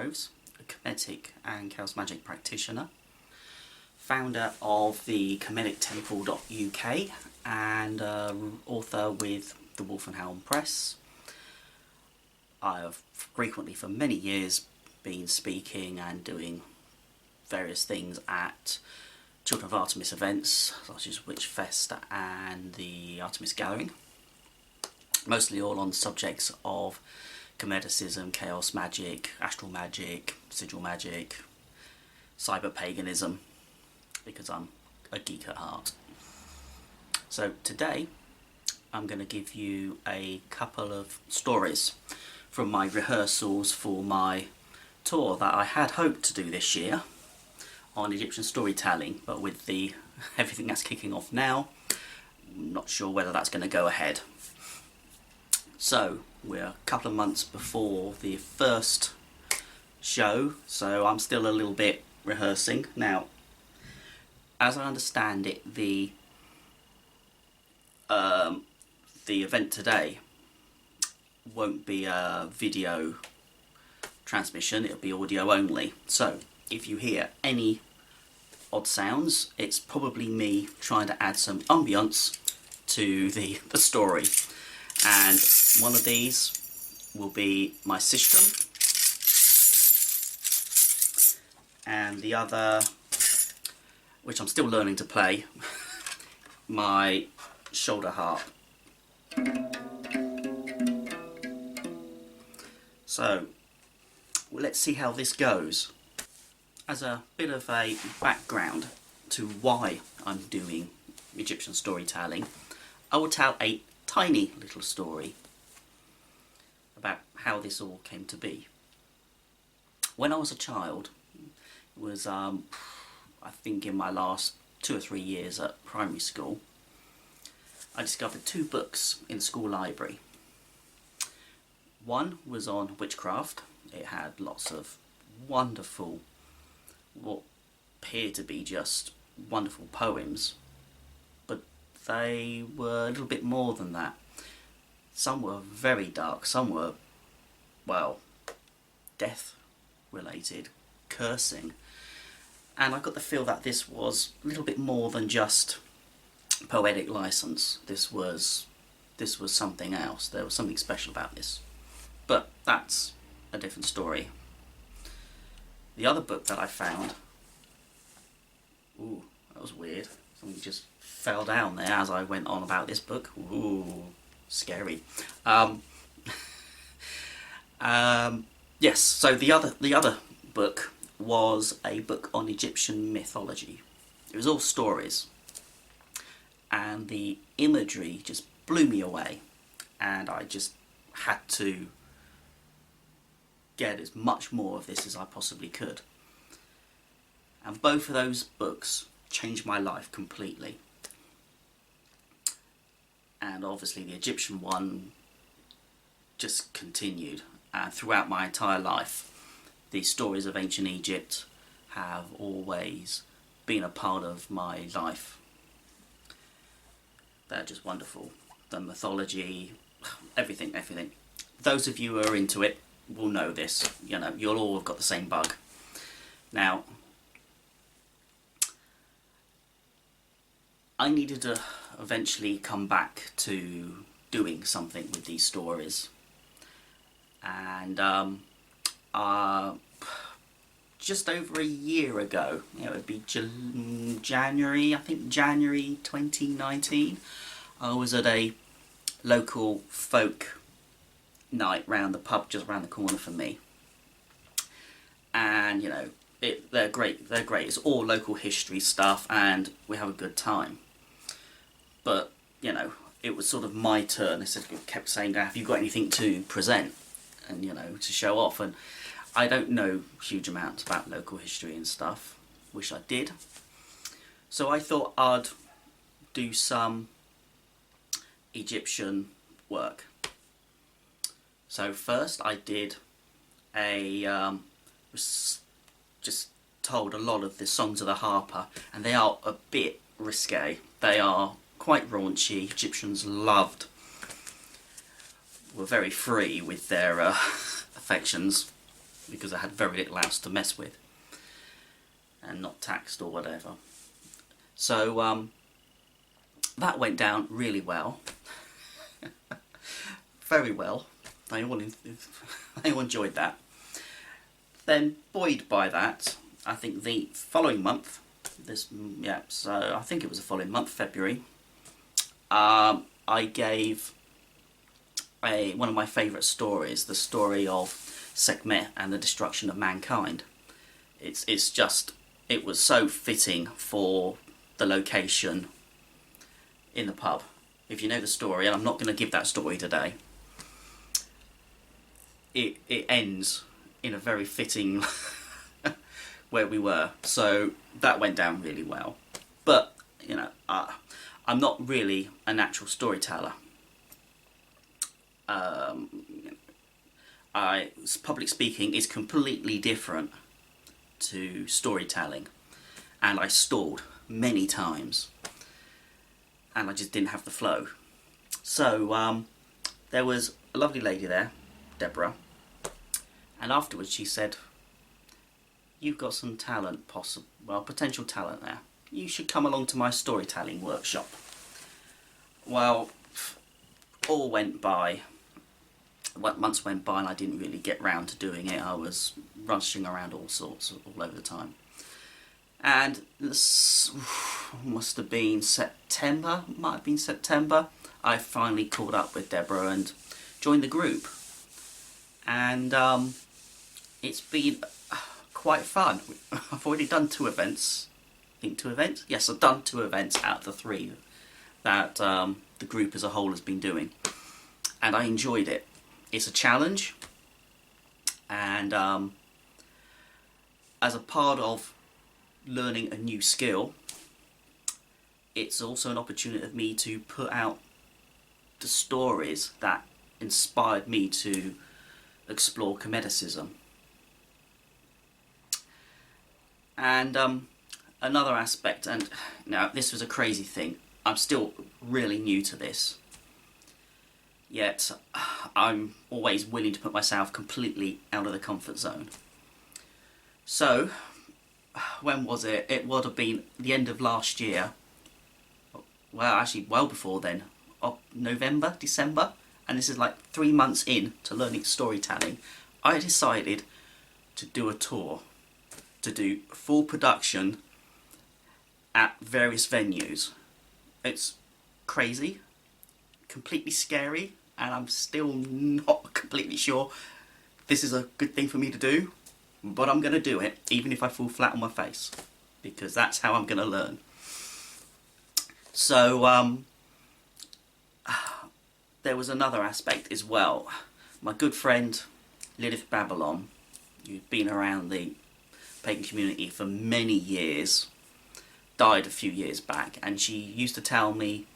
Groves, a Kemetic and Chaos Magic practitioner, founder of the KemeticTemple.uk and author with the Wolf and Hound Press. I have frequently, for many years, been speaking and doing various things at Children of Artemis events, such as Witchfest and the Artemis Gathering. Mostly all on subjects of Kemeticism, chaos magic, astral magic, sigil magic, cyber paganism, because I'm a geek at heart. So today I'm going to give you a couple of stories from my rehearsals for my tour that I had hoped to do this year on Egyptian storytelling, but with everything that's kicking off now, I'm not sure whether that's going to go ahead. So we're a couple of months before the first show, so I'm still a little bit rehearsing. Now, as I understand it, the event today won't be a video transmission, it'll be audio only. So if you hear any odd sounds, it's probably me trying to add some ambience to the story. And one of these will be my sistrum, and the other, which I'm still learning to play, my shoulder harp. So let's see how this goes. As a bit of a background to why I'm doing Egyptian storytelling, I will tell a tiny little story about how this all came to be. When I was a child, it was I think in my last 2 or 3 years at primary school, I discovered 2 books in the school library. One was on witchcraft. It had lots of wonderful, what appeared to be just wonderful poems, but they were a little bit more than that. Some were very dark, some were, well, death related, cursing, and I got the feel that this was a little bit more than just poetic license. This was something else. There was something special about this, but that's a different story. The other book that I found, ooh, that was weird. Something just fell down there as I went on about this book. Ooh, scary. Yes, so the other book was a book on Egyptian mythology. It was all stories, and the imagery just blew me away, and I just had to get as much more of this as I possibly could. And both of those books changed my life completely. And obviously the Egyptian one just continued. And throughout my entire life, the stories of ancient Egypt have always been a part of my life. They're just wonderful. The mythology, everything. Those of you who are into it will know this. You know, you'll all have got the same bug. Now, I needed to eventually come back to doing something with these stories, and just over a year ago, it would be January, I think January 2019, I was at a local folk night round the pub just around the corner from me, and you know, they're great. It's all local history stuff, and we have a good time. But you know, it was sort of my turn. They kept saying, "Have you got anything to present?" and you know, to show off. And I don't know huge amounts about local history and stuff. Wish I did. So I thought I'd do some Egyptian work. So first I did just told a lot of the songs of the Harper, and they are a bit risque. They are quite raunchy. Egyptians were very free with their affections. because I had very little else to mess with and not taxed or whatever. So that went down really well. Very well. I all enjoyed that. Then, buoyed by that, I think the following month, so I think it was the following month, February, I gave one of my favourite stories, the story of Sekhmet and the destruction of mankind. It was so fitting for the location in the pub. If you know the story, and I'm not going to give that story today, it ends in a very fitting where we were. So that went down really well. But, you know, I'm not really a natural storyteller. Public speaking is completely different to storytelling, and I stalled many times, and I just didn't have the flow. So there was a lovely lady there, Deborah, and afterwards she said, "You've got some talent, potential talent there. You should come along to my storytelling workshop." Well, all went by. Months went by and I didn't really get round to doing it. I was rushing around all over the time. And this must have been September, I finally caught up with Deborah and joined the group. And it's been quite fun. I've already done 2 events. I think 2 events? Yes, I've done 2 events out of the 3 that the group as a whole has been doing. And I enjoyed it. It's a challenge, and as a part of learning a new skill, it's also an opportunity for me to put out the stories that inspired me to explore Comedicism. And another aspect, and now this was a crazy thing, I'm still really new to this, yet I'm always willing to put myself completely out of the comfort zone. So, when was it? It would have been the end of last year. Well, actually, well before then. November, December. And this is like 3 months in to learning storytelling. I decided to do a tour. To do full production at various venues. It's crazy. Completely scary. And I'm still not completely sure this is a good thing for me to do, but I'm going to do it, even if I fall flat on my face, because that's how I'm going to learn. So there was another aspect as well. My good friend Lilith Babylon, who's been around the pagan community for many years, died a few years back, and she used to tell me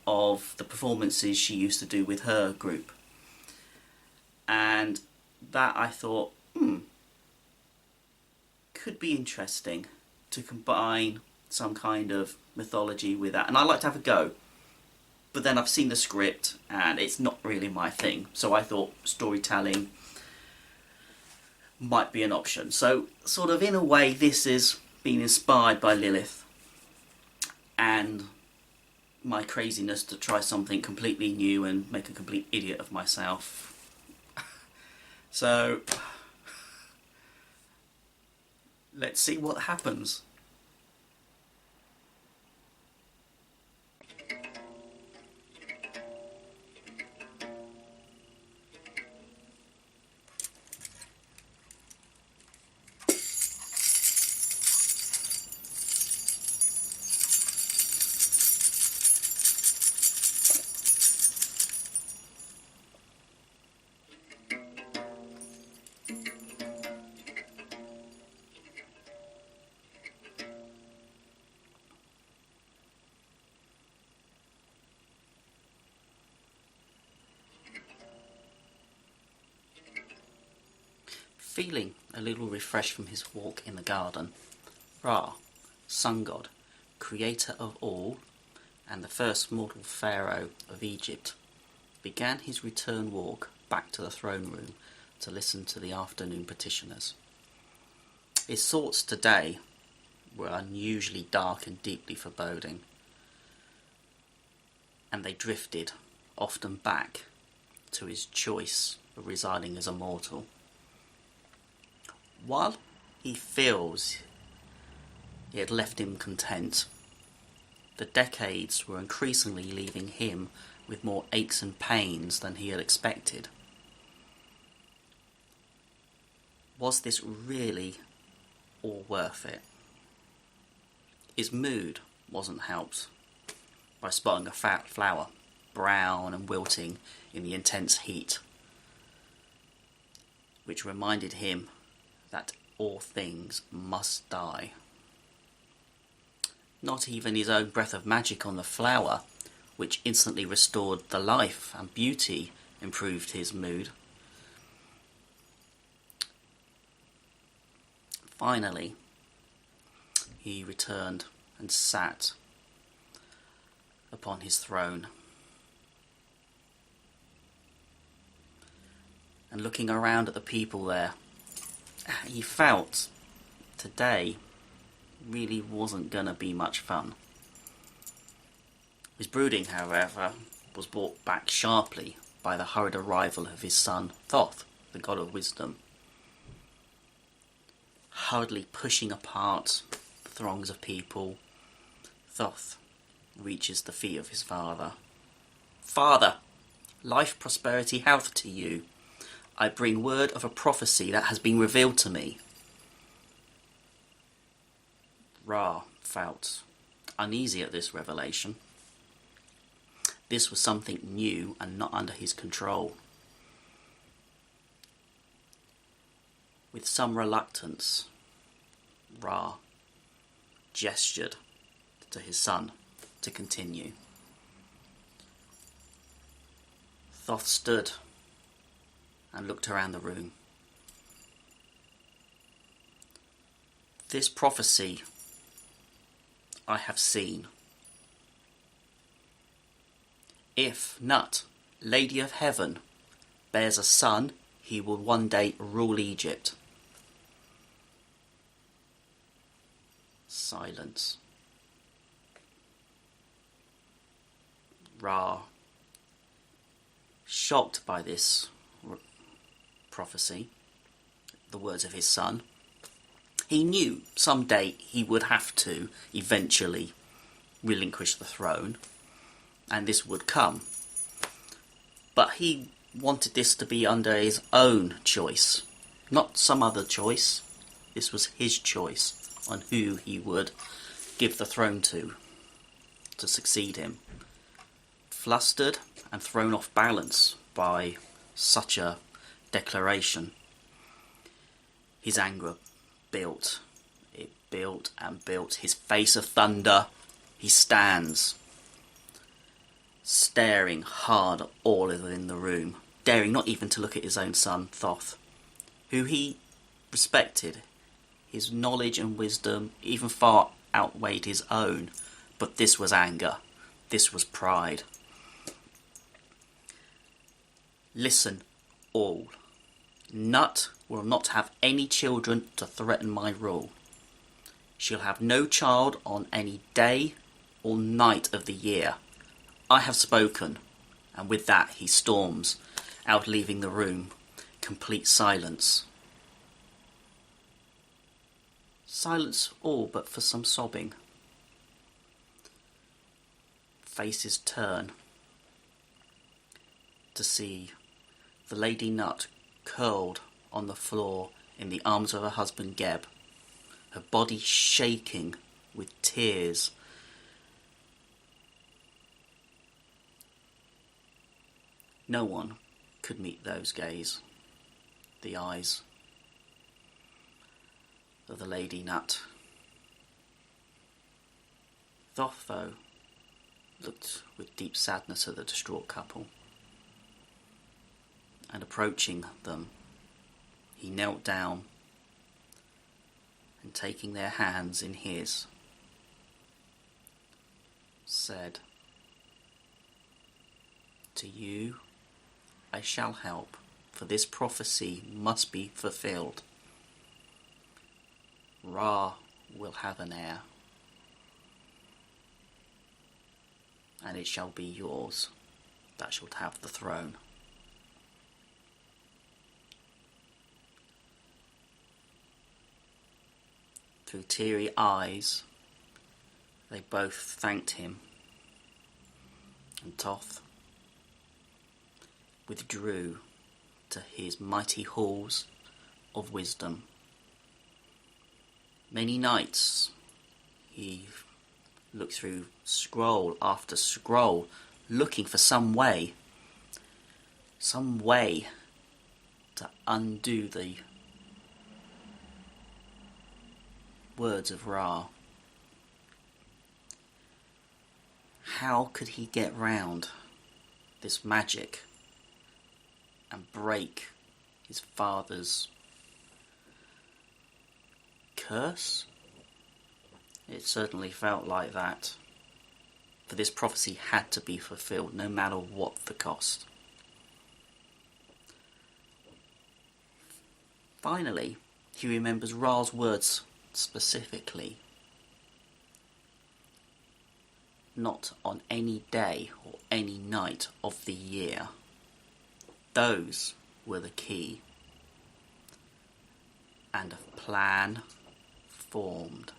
of the performances she used to do with her group, and that I thought could be interesting to combine some kind of mythology with that, and I like to have a go, but then I've seen the script and it's not really my thing, so I thought storytelling might be an option. So sort of in a way this is being inspired by Lilith and my craziness to try something completely new and make a complete idiot of myself. So let's see what happens. Feeling a little refreshed from his walk in the garden, Ra, sun god, creator of all, and the first mortal pharaoh of Egypt, began his return walk back to the throne room to listen to the afternoon petitioners. His thoughts today were unusually dark and deeply foreboding, and they drifted often back to his choice of residing as a mortal. While he feels it had left him content, the decades were increasingly leaving him with more aches and pains than he had expected. Was this really all worth it? His mood wasn't helped by spotting a fat flower, brown and wilting in the intense heat, which reminded him that all things must die. Not even his own breath of magic on the flower, which instantly restored the life and beauty, improved his mood. Finally, he returned and sat upon his throne. And looking around at the people there, he felt today really wasn't going to be much fun. His brooding, however, was brought back sharply by the hurried arrival of his son Thoth, the God of Wisdom. Hurriedly pushing apart the throngs of people, Thoth reaches the feet of his father. "Father, life, prosperity, health to you. I bring word of a prophecy that has been revealed to me." Ra felt uneasy at this revelation. This was something new and not under his control. With some reluctance, Ra gestured to his son to continue. Thoth stood and looked around the room. "This prophecy I have seen. If Nut, Lady of Heaven, bears a son, he will one day rule Egypt." Silence. Ra, shocked by this prophecy, the words of his son, he knew someday he would have to eventually relinquish the throne, and this would come. But he wanted this to be under his own choice, not some other choice. This was his choice on who he would give the throne to succeed him. Flustered and thrown off balance by such a declaration, his anger built. It built and built. His face of thunder, he stands, staring hard at all within the room, daring not even to look at his own son, Thoth, who he respected. His knowledge and wisdom even far outweighed his own, but this was anger. This was pride. "Listen, all. Nut will not have any children to threaten my rule. She'll have no child on any day or night of the year. I have spoken." And with that he storms out, leaving the room. Complete silence. Silence all but for some sobbing. Faces turn to see the Lady Nut curled on the floor in the arms of her husband Geb, her body shaking with tears. No one could meet those gaze, the eyes of the Lady Nut. Thoth, though, looked with deep sadness at the distraught couple, and approaching them, he knelt down and, taking their hands in his, said, "To you I shall help, for this prophecy must be fulfilled. Ra will have an heir, and it shall be yours that shalt have the throne. Through teary eyes, they both thanked him, and Thoth withdrew to his mighty halls of wisdom. Many nights he looked through scroll after scroll, looking for some way to undo the words of Ra. How could he get round this magic and break his father's curse? It certainly felt like that, for this prophecy had to be fulfilled, no matter what the cost. Finally, he remembers Ra's words specifically. Not on any day or any night of the year. Those were the key. And a plan formed.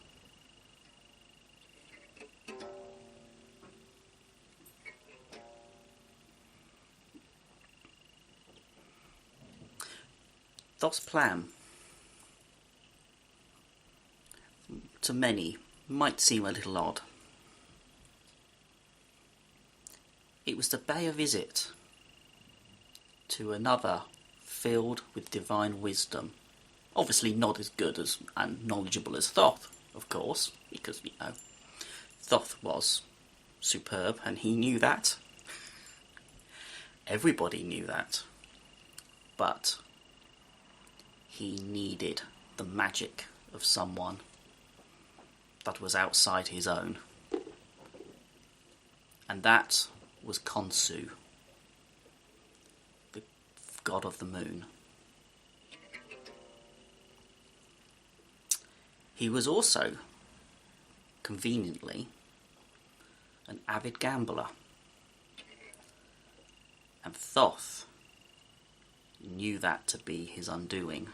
Thoth's plan, to many, might seem a little odd. It was to pay a visit to another filled with divine wisdom. Obviously not as good as and knowledgeable as Thoth, of course, because, Thoth was superb and he knew that. Everybody knew that. But he needed the magic of someone that was outside his own. And that was Khonsu, the god of the moon. He was also, conveniently, an avid gambler. And Thoth knew that to be his undoing.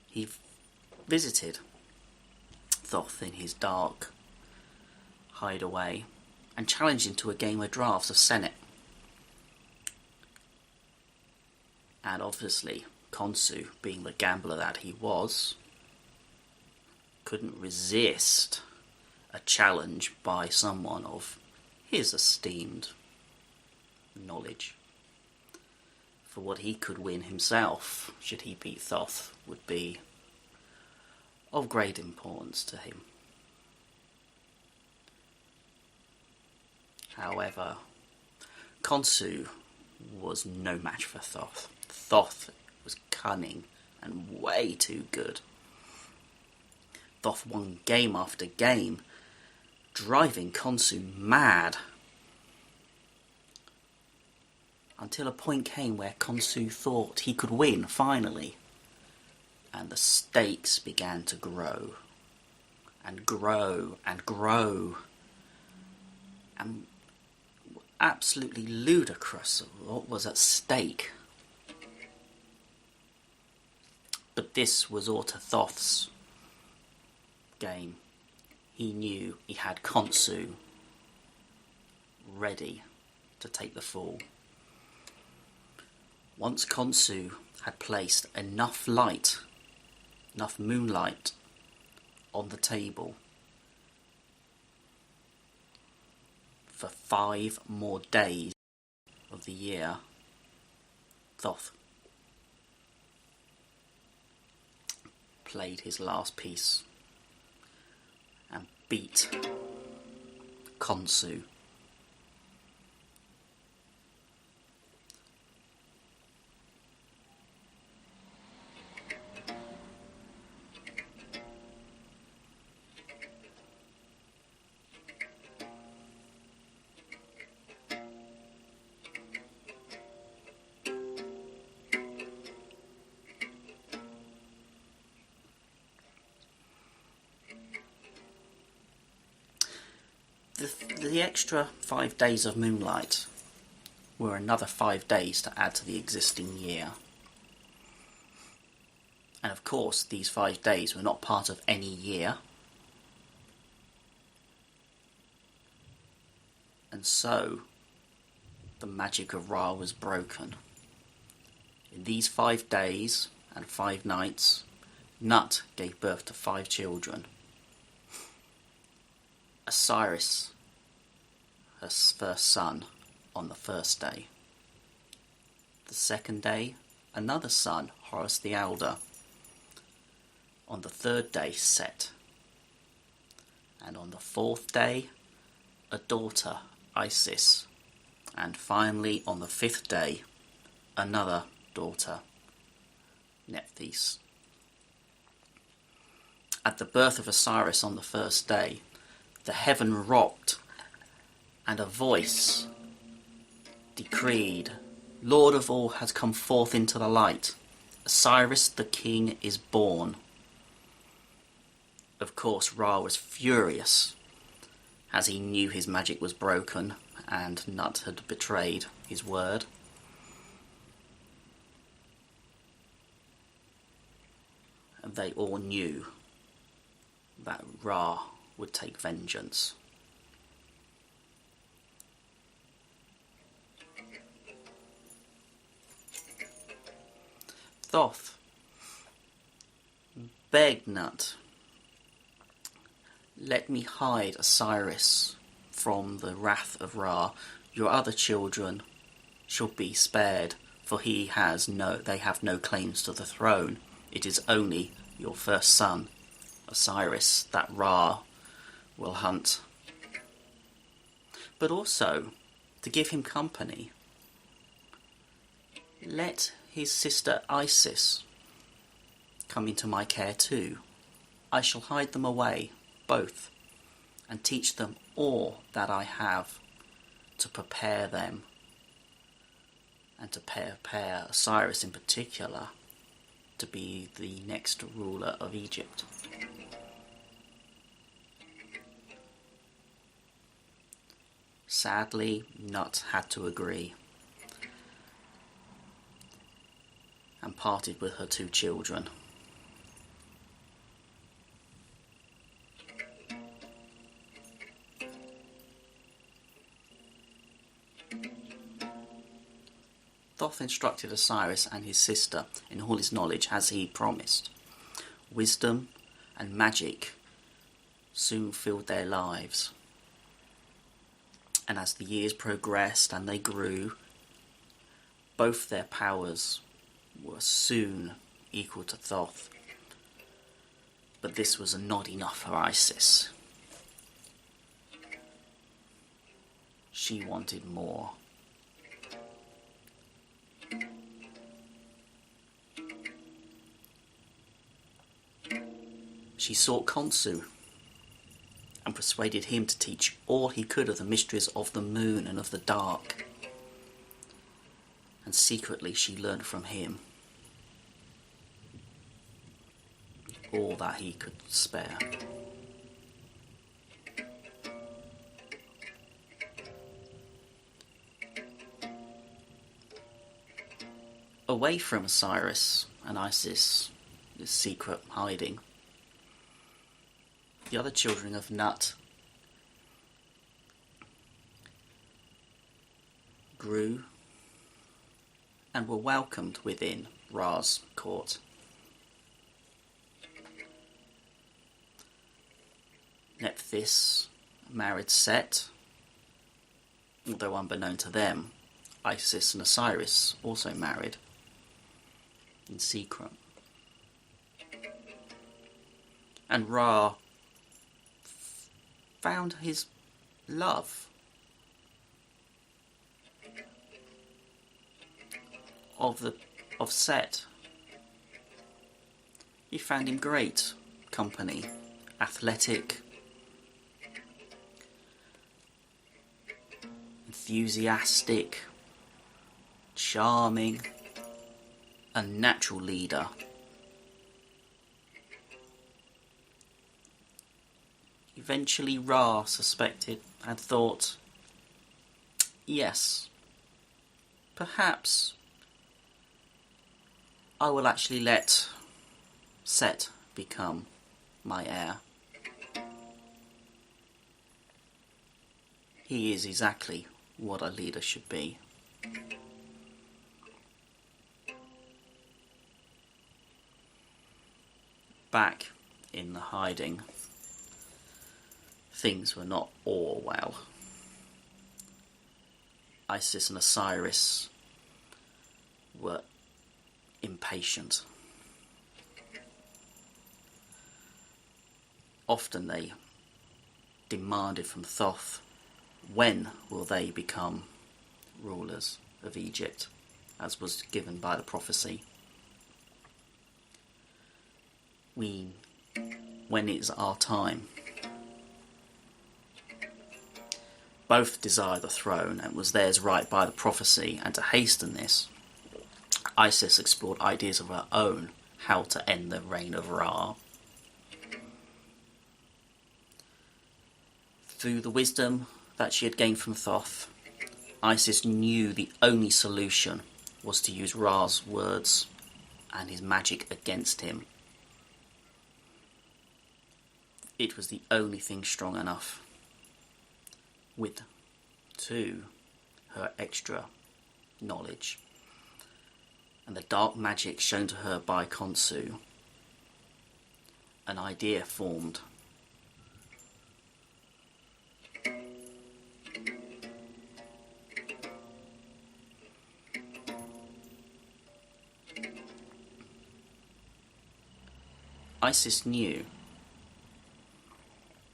He visited Thoth in his dark hideaway and challenged him to a game of drafts of Senate. And obviously, Khonsu, being the gambler that he was, couldn't resist a challenge by someone of his esteemed knowledge. For what he could win himself, should he beat Thoth, would be of great importance to him. However, Khonsu was no match for Thoth. Thoth was cunning and way too good. Thoth won game after game, driving Khonsu mad. Until a point came where Khonsu thought he could win, finally. And the stakes began to grow. And grow and grow. And absolutely ludicrous what was at stake. But this was all to Thoth's game. He knew he had Khonsu ready to take the fall. Once Khonsu had placed enough light, enough moonlight on the table for 5 more days of the year, Thoth played his last piece and beat Khonsu. The extra 5 days of moonlight were another 5 days to add to the existing year. And of course, these 5 days were not part of any year. And so, the magic of Ra was broken. In these 5 days and 5 nights, Nut gave birth to 5 children. Osiris, her first son, on the first day. The second day, another son, Horus the Elder. On the third day, Set. And on the fourth day, a daughter, Isis. And finally, on the 5th day, another daughter, Nephthys. At the birth of Osiris on the first day, the heaven rocked, and a voice decreed, "Lord of all has come forth into the light. Osiris the king is born." Of course, Ra was furious, as he knew his magic was broken and Nut had betrayed his word. And they all knew that Ra would take vengeance. Thoth begged Nut, "Let me hide Osiris from the wrath of Ra. Your other children shall be spared, for they have no claims to the throne. It is only your first son, Osiris, that Ra will hunt." But also, to give him company, let his sister Isis come into my care too. I shall hide them away, both, and teach them all that I have to prepare them, and to prepare Osiris in particular to be the next ruler of Egypt. Sadly, Nut had to agree, and parted with her 2 children. Thoth instructed Osiris and his sister in all his knowledge as he promised. Wisdom and magic soon filled their lives. And as the years progressed and they grew, both their powers were soon equal to Thoth. But this was not enough for Isis. She wanted more. She sought Khonsu and persuaded him to teach all he could of the mysteries of the moon and of the dark. And secretly she learned from him all that he could spare. Away from Osiris and Isis, this secret hiding, the other children of Nut grew and were welcomed within Ra's court. Nephthys married Set, although unbeknown to them, Isis and Osiris also married in secret. And Ra found his love of Set. He found him great company, athletic, enthusiastic, charming, a natural leader. Eventually Ra suspected and thought, yes, perhaps I will actually let Set become my heir. He is exactly what a leader should be. Back in the hiding, things were not all well. Isis and Osiris were impatient. Often they demanded from Thoth, when will they become rulers of Egypt, as was given by the prophecy. When is our time? Both desire the throne, and was theirs right by the prophecy, and to hasten this, Isis explored ideas of her own how to end the reign of Ra. Through the wisdom that she had gained from Thoth, Isis knew the only solution was to use Ra's words and his magic against him. It was the only thing strong enough. With, too, her extra knowledge and the dark magic shown to her by Khonsu, an idea formed. Isis knew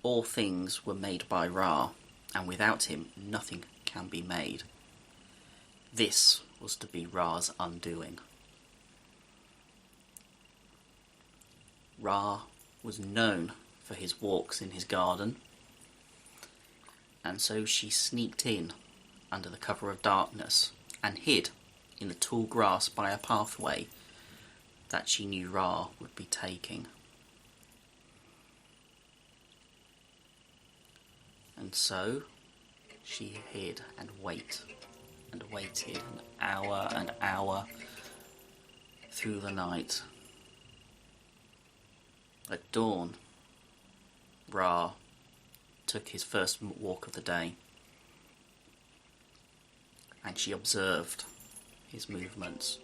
all things were made by Ra, and without him nothing can be made. This was to be Ra's undoing. Ra was known for his walks in his garden, and so she sneaked in under the cover of darkness and hid in the tall grass by a pathway that she knew Ra would be taking. And so she hid and waited an hour through the night. At dawn, Ra took his first walk of the day, and she observed his movements,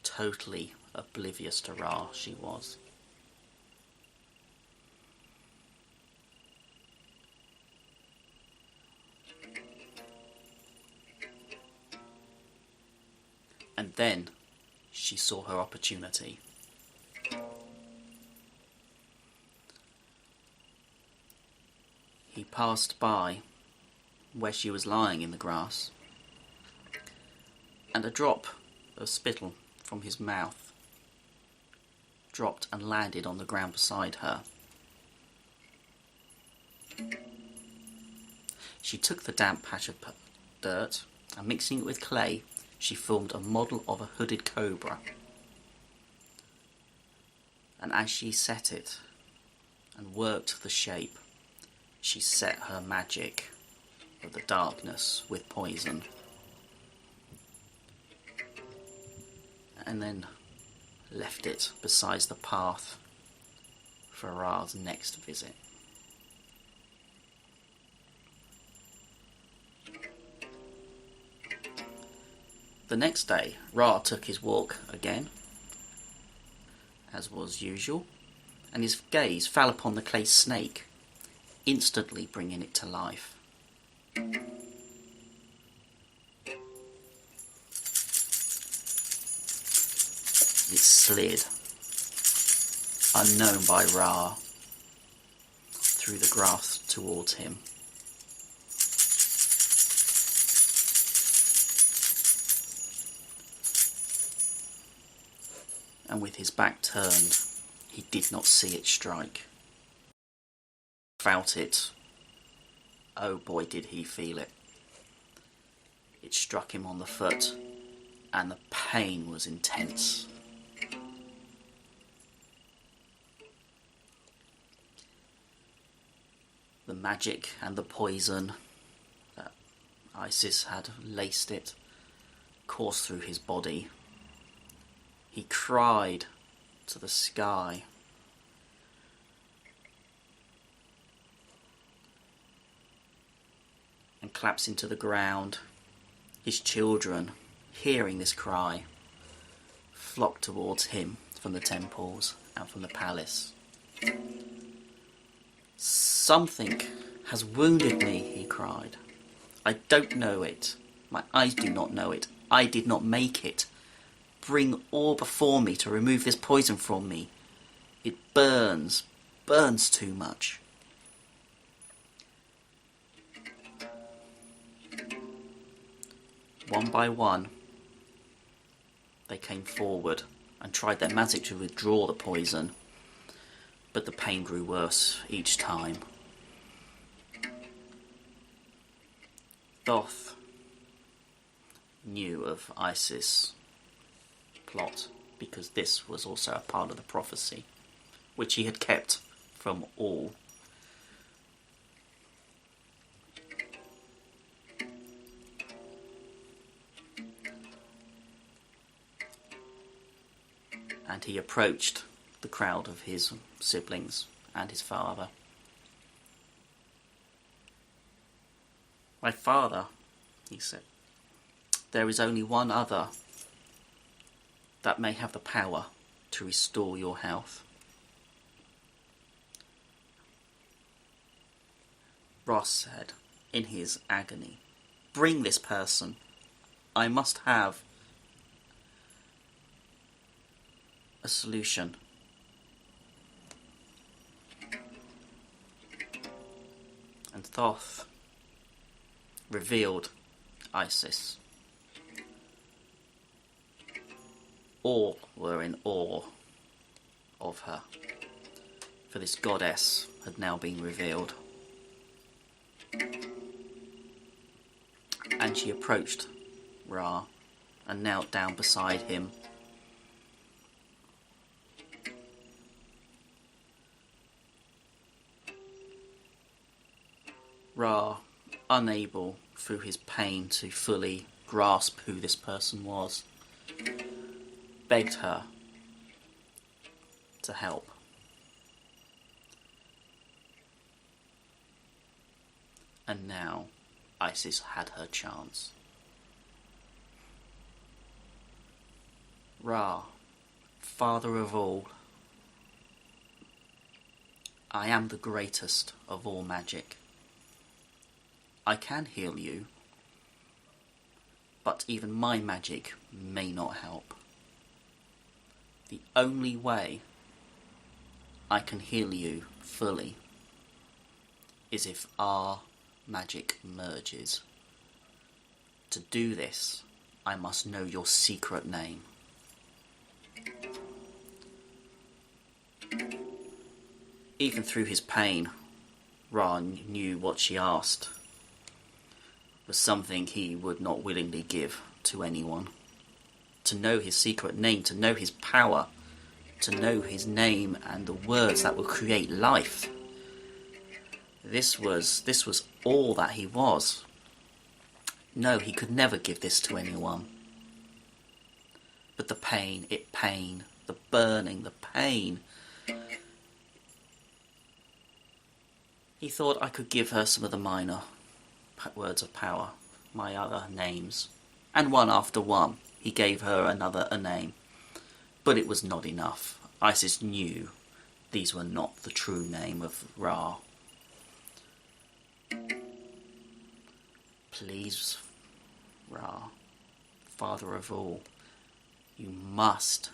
totally oblivious to Ra she was. And then she saw her opportunity. He passed by where she was lying in the grass, and a drop of spittle from his mouth dropped and landed on the ground beside her. She took the damp patch of dirt and, mixing it with clay, she formed a model of a hooded cobra. And as she set it and worked the shape, she set her magic of the darkness with poison. And then left it beside the path for Ra's next visit. The next day, Ra took his walk again, as was usual, and his gaze fell upon the clay snake, instantly bringing it to life. It slid, unknown by Ra, through the grass towards him. And with his back turned, he did not see it strike. Felt it. Oh boy, did he feel it. It struck him on the foot, and the pain was intense. the magic and the poison that Isis had laced it coursed through his body. He cried to the sky. And collapsed into the ground. His children, hearing this cry, flocked towards him from the temples and from the palace. "Something has wounded me," he cried. "I don't know it. My eyes do not know it. I did not make it. Bring all before me to remove this poison from me. It burns too much." One by one, they came forward and tried their magic to withdraw the poison, but the pain grew worse each time. Thoth knew of Isis' plot because this was also a part of the prophecy, which he had kept from all. And he approached the crowd of his siblings and his father. "My father," he said, "there is only one other that may have the power to restore your health." Ross said, in his agony, "Bring this person. I must have a solution." And Thoth revealed Isis. All were in awe of her, for this goddess had now been revealed. And she approached Ra and knelt down beside him. Ra, unable through his pain to fully grasp who this person was, begged her to help. And now Isis had her chance. Ra, father of all, I am the greatest of all magic. I can heal you, but even my magic may not help. The only way I can heal you fully is if our magic merges. To do this, I must know your secret name. Even through his pain, Ra knew what she asked was something he would not willingly give to anyone. To know his secret name, to know his power, to know his name and the words that will create life. This was all that he was. No, he could never give this to anyone. But the pain, the burning, the pain. He thought, I could give her some of the minor words of power, my other names. And one after one, he gave her a name. But it was not enough. Isis knew these were not the true name of Ra. Please, Ra, father of all, you must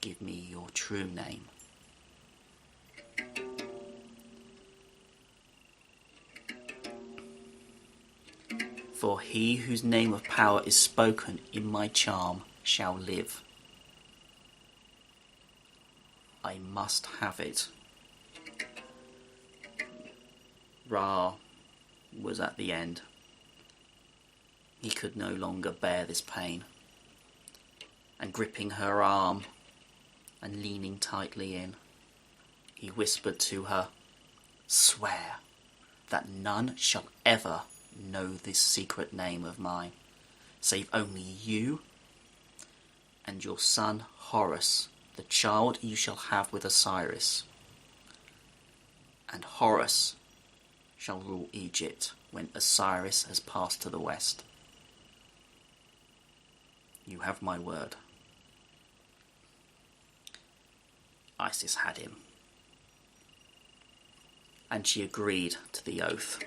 give me your true name. For he whose name of power is spoken in my charm shall live. I must have it. Ra was at the end. He could no longer bear this pain. And gripping her arm and leaning tightly in, he whispered to her, "Swear that none shall ever know this secret name of mine, save only you and your son Horus, the child you shall have with Osiris. And Horus shall rule Egypt when Osiris has passed to the west. You have my word. Isis had him, and she agreed to the oath,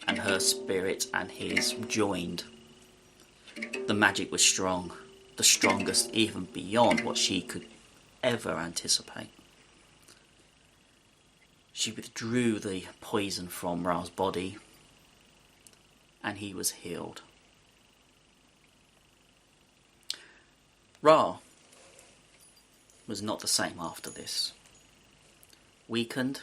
and her spirit and his joined. The magic was strong, the strongest even beyond what she could ever anticipate. She withdrew the poison from Ra's body, and he was healed. Ra was not the same after this. Weakened,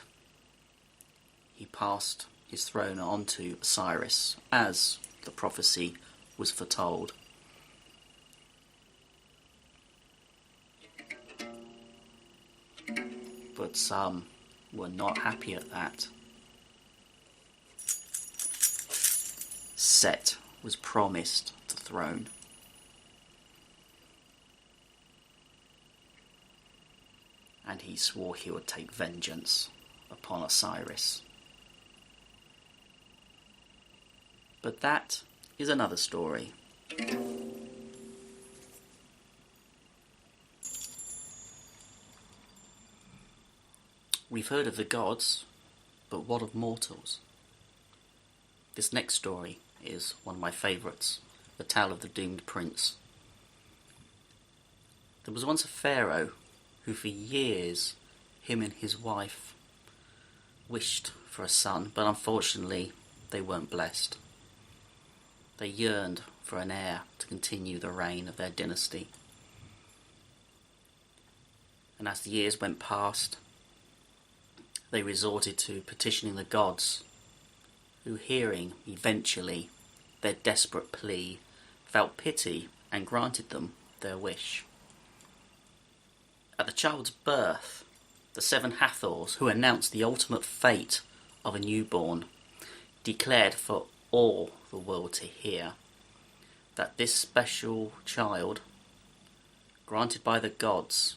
he passed his throne on to Osiris, as the prophecy was foretold. But some were not happy at that. Set was promised the throne. And he swore he would take vengeance upon Osiris. But that is another story. We've heard of the gods, but what of mortals? This next story is one of my favourites, the tale of the doomed prince. There was once a pharaoh who for years, him and his wife wished for a son, but unfortunately they weren't blessed. They yearned for an heir to continue the reign of their dynasty. And as the years went past, they resorted to petitioning the gods, who, hearing eventually their desperate plea, felt pity and granted them their wish. At the child's birth, the 7 Hathors, who announced the ultimate fate of a newborn, declared for all the world to hear that this special child, granted by the gods,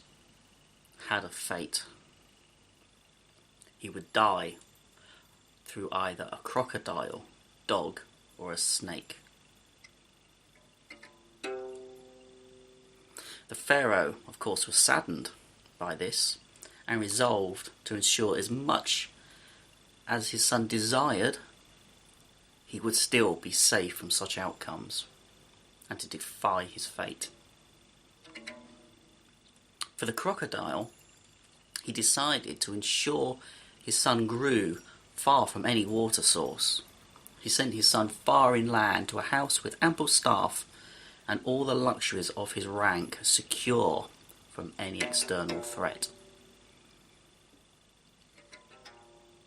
had a fate. He would die through either a crocodile, dog, or a snake. The pharaoh, of course, was saddened by this and resolved to ensure as much as his son desired, he would still be safe from such outcomes and to defy his fate. For the crocodile, he decided to ensure his son grew far from any water source. He sent his son far inland to a house with ample staff and all the luxuries of his rank secure from any external threat.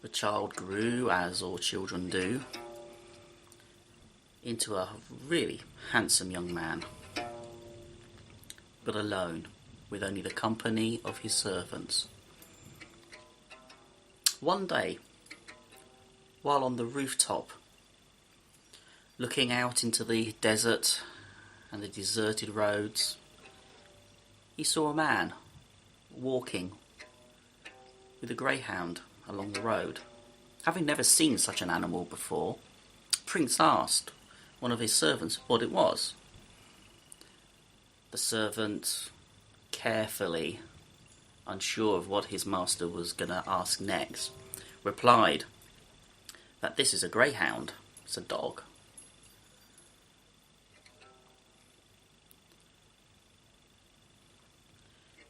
The child grew, as all children do, into a really handsome young man, but alone, with only the company of his servants. One day, while on the rooftop, looking out into the desert and the deserted roads, he saw a man walking with a greyhound along the road. Having never seen such an animal before, Prince asked one of his servants what it was. The servant, carefully, unsure of what his master was going to ask next, replied that this is a greyhound, it's a dog.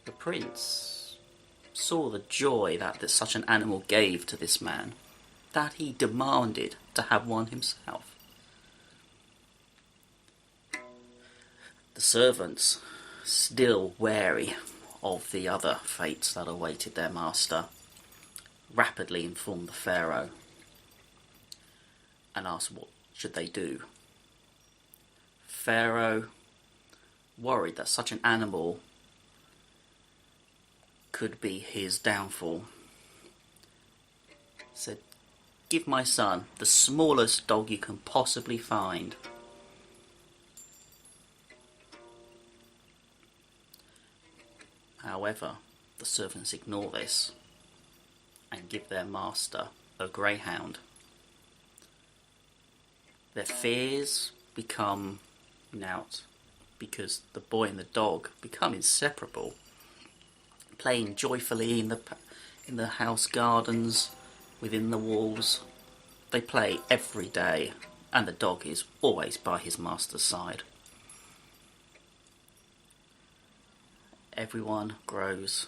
The prince saw the joy that such an animal gave to this man, that he demanded to have one himself. The servants, still wary of the other fates that awaited their master, rapidly informed the pharaoh and asked what should they do. Pharaoh, worried that such an animal could be his downfall, said, give my son the smallest dog you can possibly find. However, the servants ignore this and give their master a greyhound. Their fears become nought because the boy and the dog become inseparable, playing joyfully in the house gardens, within the walls. They play every day, and the dog is always by his master's side. Everyone grows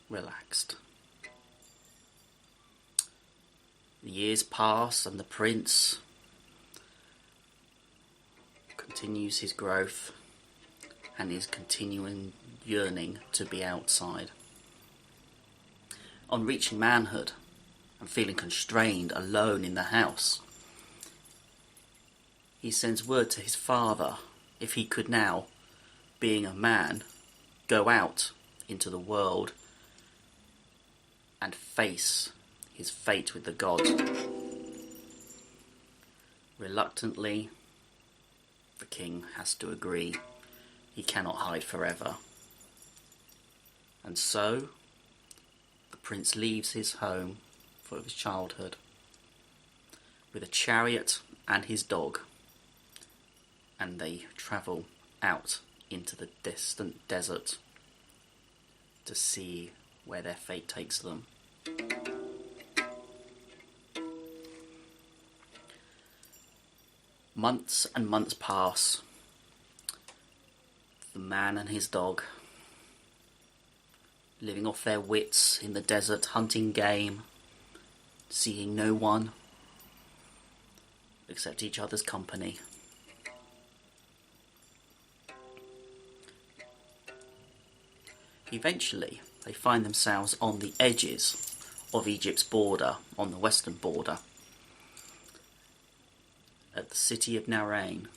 relaxed. The years pass and the prince continues his growth and his continuing yearning to be outside. On reaching manhood and feeling constrained alone in the house, he sends word to his father if he could now, being a man, go out into the world and face his fate with the gods. Reluctantly, the king has to agree. He cannot hide forever. And so, the prince leaves his home for his childhood with a chariot and his dog, and they travel out into the distant desert to see where their fate takes them. Months and months pass. The man and his dog, living off their wits in the desert, hunting game, seeing no one except each other's company. Eventually, they find themselves on the edges of Egypt's border, on the western border, at the city of Narain.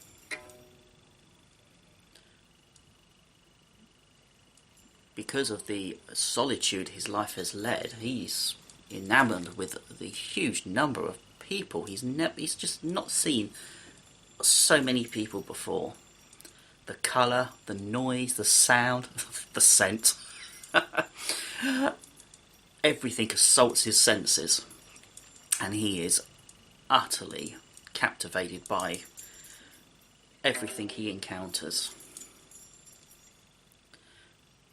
Because of the solitude his life has led, he's enamoured with the huge number of people. He's just not seen so many people before. The colour, the noise, the sound, the scent. Everything assaults his senses, and he is utterly captivated by everything he encounters.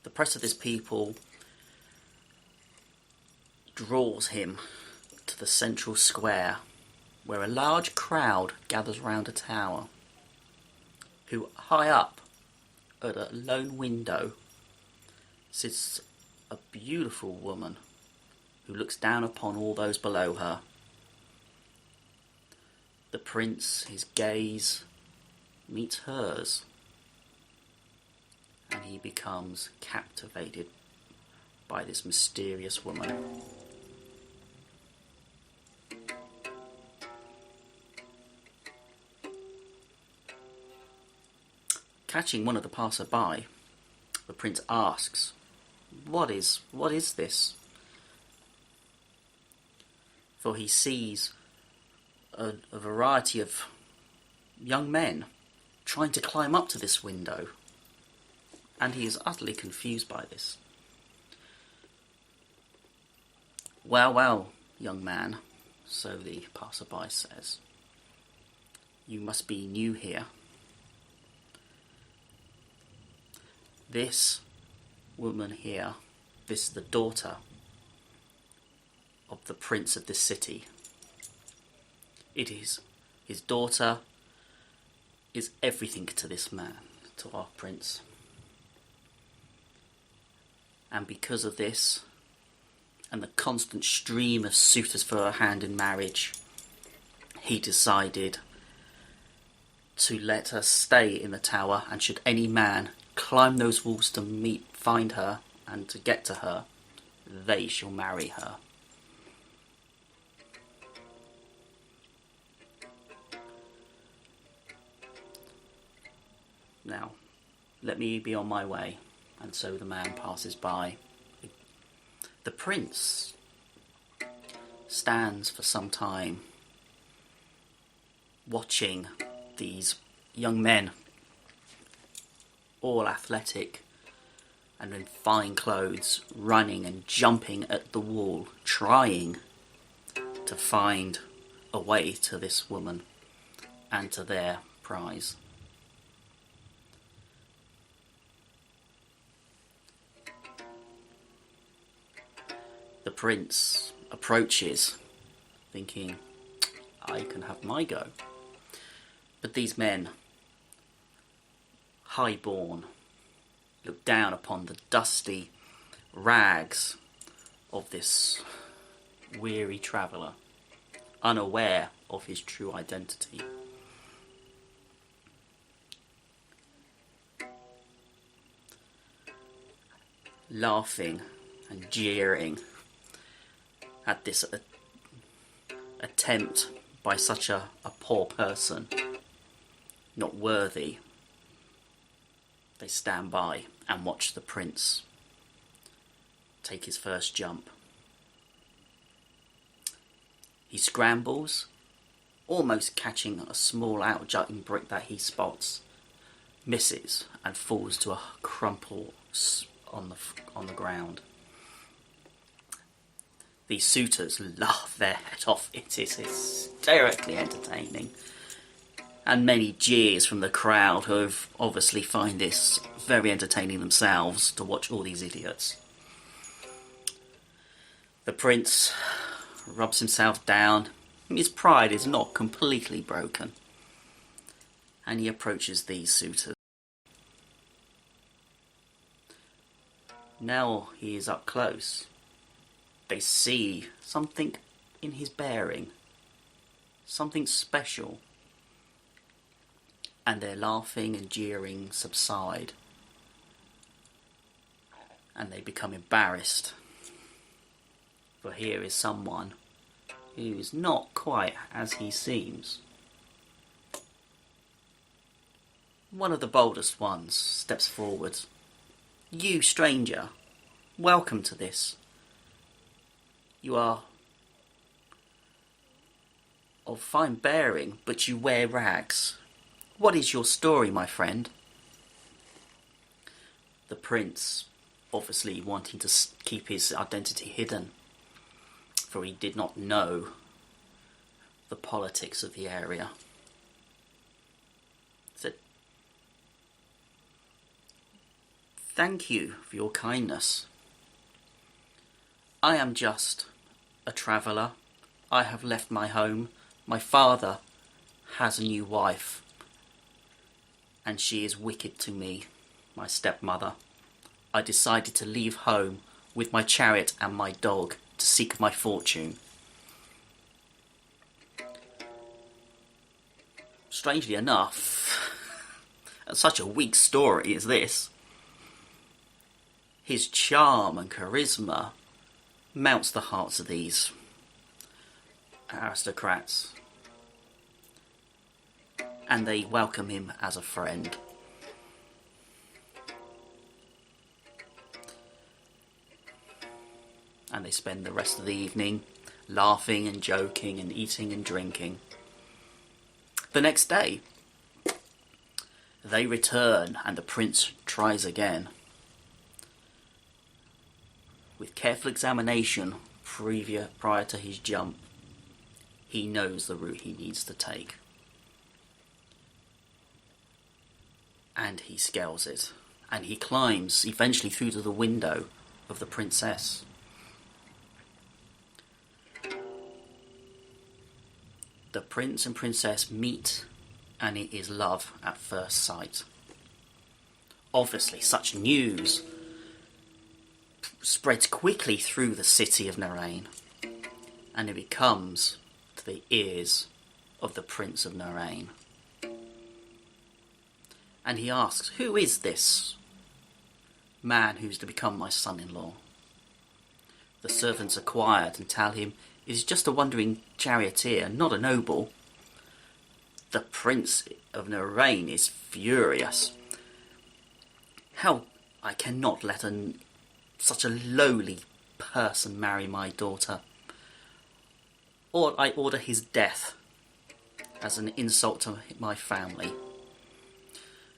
The press of this people draws him to the central square, where a large crowd gathers round a tower, who high up at a lone window sits a beautiful woman who looks down upon all those below her. The prince, his gaze meets hers, and he becomes captivated by this mysterious woman. Catching one of the passer-by, the prince asks, What is this? For he sees a variety of young men trying to climb up to this window, and he is utterly confused by this. Well, young man, so the passer-by says, you must be new here. This woman here, this is the daughter of the prince of this city. It is his daughter is everything to this man, to our prince. And because of this, and the constant stream of suitors for her hand in marriage, he decided to let her stay in the tower, and should any man climb those walls to find her and to get to her, they shall marry her. Now, let me be on my way. And so the man passes by. The prince stands for some time watching these young men, all athletic and in fine clothes, running and jumping at the wall, trying to find a way to this woman and to their prize. The prince approaches, thinking, I can have my go. But these men, high-born, look down upon the dusty rags of this weary traveller, unaware of his true identity. Laughing and jeering at this attempt by such a poor person, not worthy, they stand by and watch the prince take his first jump. He scrambles, almost catching a small out-jutting brick that he spots, misses and falls to a crumple on the ground. These suitors laugh their head off. It is hysterically entertaining. And many jeers from the crowd, who obviously find this very entertaining themselves to watch all these idiots. The prince rubs himself down. His pride is not completely broken. And he approaches these suitors. Now he is up close. They see something in his bearing, something special, and their laughing and jeering subside, and they become embarrassed, for here is someone who is not quite as he seems. One of the boldest ones steps forward. You, stranger, welcome to this. You are of fine bearing, but you wear rags. What is your story, my friend? The prince, obviously wanting to keep his identity hidden, for he did not know the politics of the area, said, "Thank you for your kindness. I am just a traveller. I have left my home. My father has a new wife, and she is wicked to me, my stepmother. I decided to leave home with my chariot and my dog to seek my fortune." Strangely enough, such a weak story as this, his charm and charisma melts the hearts of these aristocrats, and they welcome him as a friend. And they spend the rest of the evening laughing and joking and eating and drinking. The next day, they return and the prince tries again. With careful examination prior to his jump, he knows the route he needs to take. And he scales it. And he climbs eventually through to the window of the princess. The prince and princess meet, and it is love at first sight. Obviously, such news spreads quickly through the city of Narain, and it comes to the ears of the Prince of Narain. And he asks, "Who is this man who's to become my son-in-law?" The servants are quiet and tell him it is just a wandering charioteer, not a noble. The Prince of Narain is furious. How I cannot let such a lowly person marry my daughter. or I order his death as an insult to my family.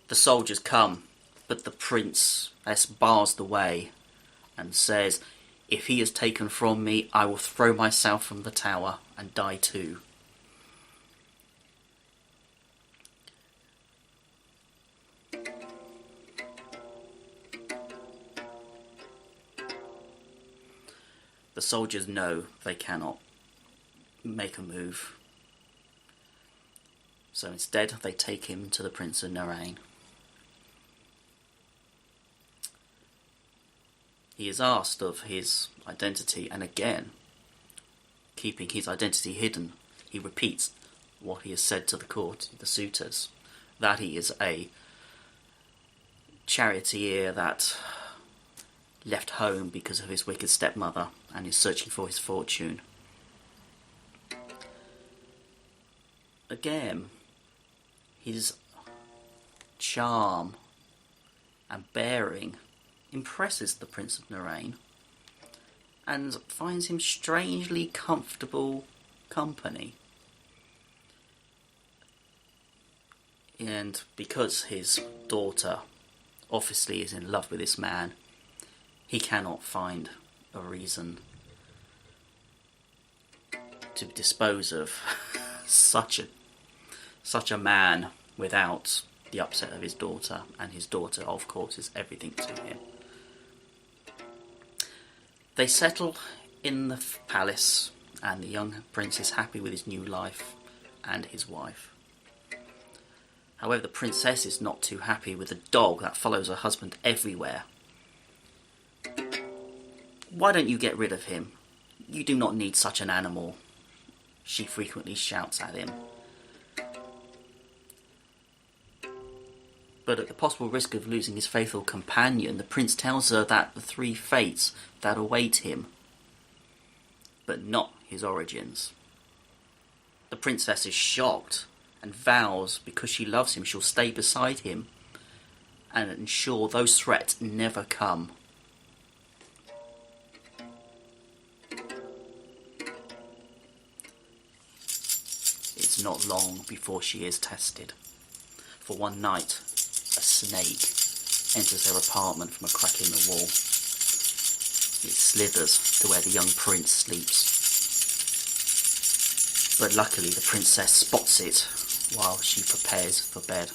The soldiers come, but the princess bars the way and says, if he is taken from me, I will throw myself from the tower and die too. The soldiers know they cannot make a move. So instead they take him to the Prince of Narain. He is asked of his identity, and again, keeping his identity hidden, he repeats what he has said to the court, the suitors, that he is a charioteer that left home because of his wicked stepmother and is searching for his fortune. Again, his charm and bearing impresses the Prince of Narain and finds him strangely comfortable company. And because his daughter obviously is in love with this man, he cannot find a reason to dispose of such a man without the upset of his daughter, and his daughter, of course, is everything to him. They settle in the palace, and the young prince is happy with his new life and his wife. However, the princess is not too happy with the dog that follows her husband everywhere. Why don't you get rid of him? You do not need such an animal, she frequently shouts at him. But at the possible risk of losing his faithful companion, the prince tells her that the three fates that await him, but not his origins. The princess is shocked and vows because she loves him she'll stay beside him and ensure those threats never come. It's not long before she is tested. For one night, a snake enters their apartment from a crack in the wall. It slithers to where the young prince sleeps. But luckily the princess spots it while she prepares for bed.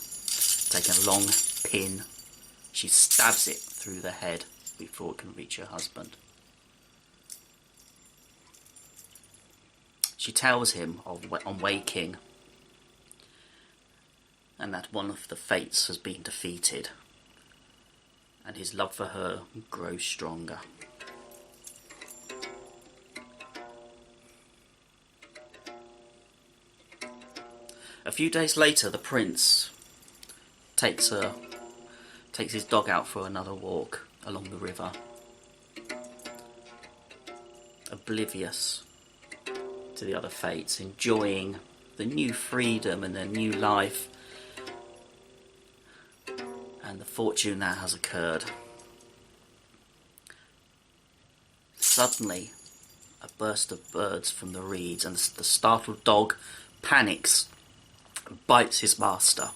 Taking a long pin, she stabs it through the head before it can reach her husband. She tells him on waking and that one of the fates has been defeated, and his love for her grows stronger. A few days later, the prince takes his dog out for another walk along the river, oblivious to the other fates, enjoying the new freedom and their new life and the fortune that has occurred. Suddenly, a burst of birds from the reeds, and the startled dog panics and bites his master.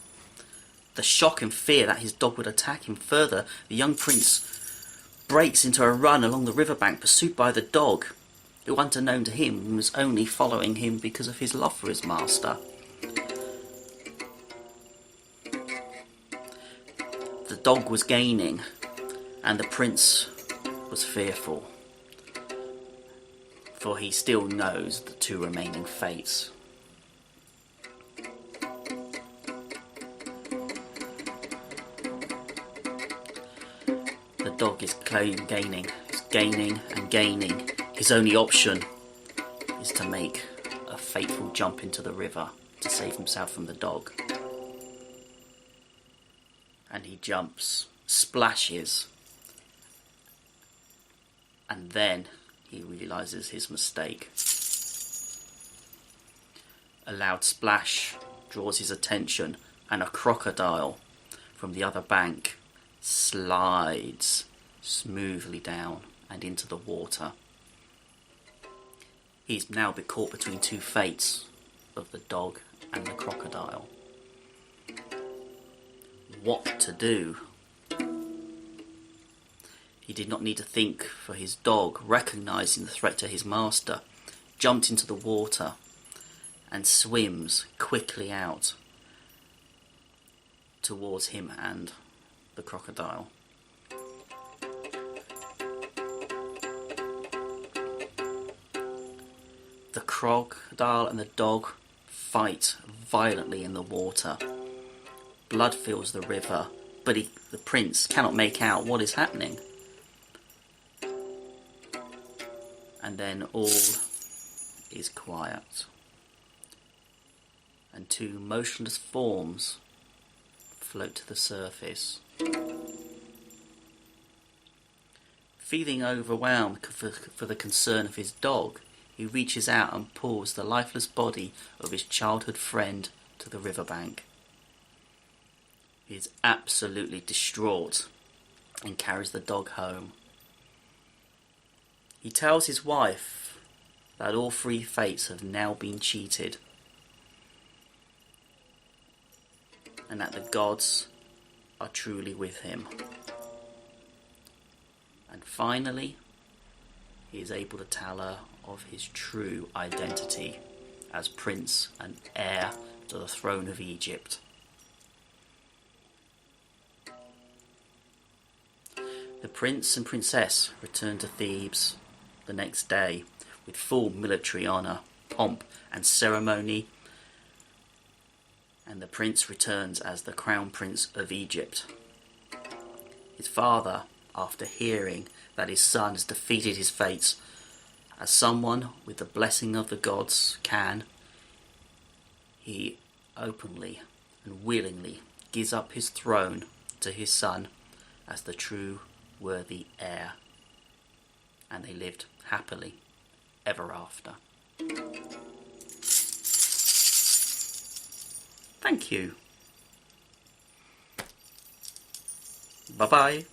The shock and fear that his dog would attack him further, the young prince breaks into a run along the riverbank, pursued by the dog, who, unbeknown to him, was only following him because of his love for his master. The dog was gaining, and the prince was fearful, for he still knows the two remaining fates. The dog is gaining and gaining. His only option is to make a fateful jump into the river to save himself from the dog. And he jumps, splashes, and then he realises his mistake. A loud splash draws his attention, and a crocodile from the other bank slides smoothly down and into the water. He's now been caught between two fates of the dog and the crocodile. What to do? He did not need to think, for his dog, recognising the threat to his master, jumped into the water and swims quickly out towards him and the crocodile. The crocodile and the dog fight violently in the water. Blood fills the river, but the prince cannot make out what is happening. And then all is quiet, and two motionless forms float to the surface. Feeling overwhelmed for the concern of his dog, he reaches out and pulls the lifeless body of his childhood friend to the riverbank. He is absolutely distraught and carries the dog home. He tells his wife that all three fates have now been cheated, and that the gods are truly with him. And finally, he is able to tell her of his true identity as prince and heir to the throne of Egypt. The prince and princess return to Thebes the next day with full military honour, pomp and ceremony, and the prince returns as the crown prince of Egypt. His father, after hearing that his son has defeated his fates, as someone with the blessing of the gods he openly and willingly gives up his throne to his son as the true worthy heir. And they lived happily ever after. Thank you. Bye bye.